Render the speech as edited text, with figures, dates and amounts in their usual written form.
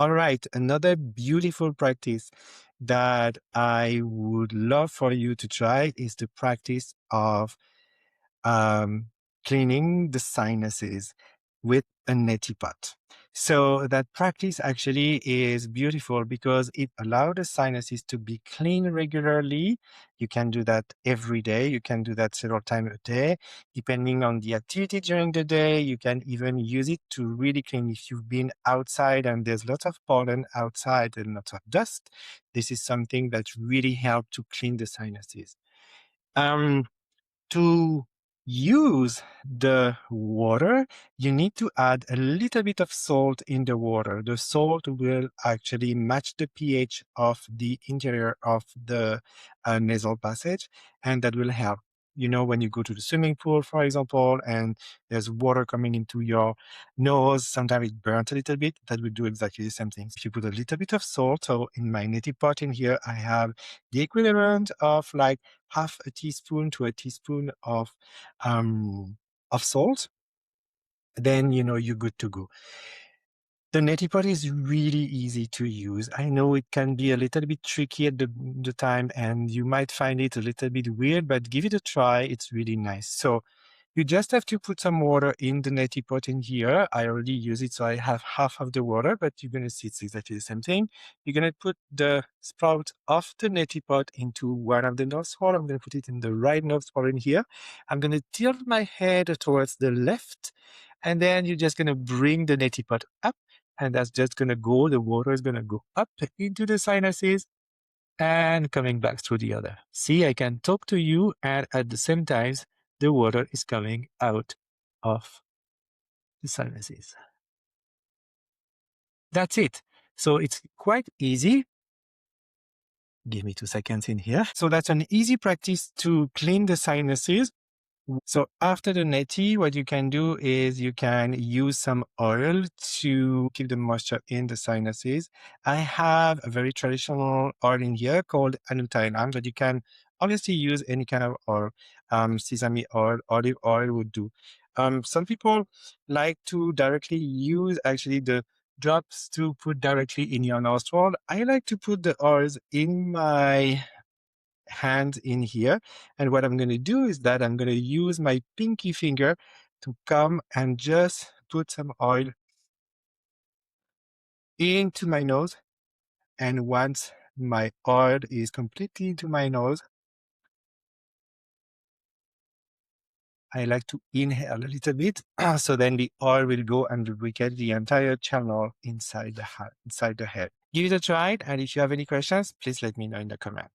All right, another beautiful practice that I would love for you to try is the practice of um, cleaning the sinuses with a neti pot. So that practice actually is beautiful because it allows the sinuses to be clean regularly. You can do that every day. You can do that several times a day, depending on the activity during the day. You can even use it to really clean if you've been outside and there's lots of pollen outside and lots of dust. This is something that really helps to clean the sinuses. Um, to use the water, you need to add a little bit of salt in the water. The salt will actually match the pH of the interior of the nasal passage, and that will help. You know, when you go to the swimming pool, for example, and there's water coming into your nose, sometimes it burns a little bit. That will do exactly the same thing. If you put a little bit of salt, so in my neti pot in here, I have the equivalent of like half a teaspoon to a teaspoon of salt, then you know you're good to go. The neti pot is really easy to use. I know it can be a little bit tricky at the time, and you might find it a little bit weird, but give it a try. It's really nice. So you just have to put some water in the neti pot in here. I already use it, so I have half of the water, but you're going to see it's exactly the same thing. You're going to put the sprout of the neti pot into one of the nostrils. I'm going to put it in the right nostril in here. I'm going to tilt my head towards the left, and then you're just going to bring the neti pot up, and that's just going to go, the water is going to go up into the sinuses and coming back through the other. See, I can talk to you, and at the same time, the water is coming out of the sinuses. That's it. So it's quite easy. Give me 2 seconds in here. So that's an easy practice to clean the sinuses. So after the neti, what you can do is you can use some oil to keep the moisture in the sinuses. I have a very traditional oil in here called anutailam, but you can obviously use any kind of oil. Sesame oil, olive oil would do. Some people like to directly use actually the drops to put directly in your nostril. I like to put the oils in my hand in here. And what I'm going to do is that I'm going to use my pinky finger to come and just put some oil into my nose. And once my oil is completely into my nose, I like to inhale a little bit. So then the oil will go and lubricate the entire channel inside the head. Give it a try. And if you have any questions, please let me know in the comment.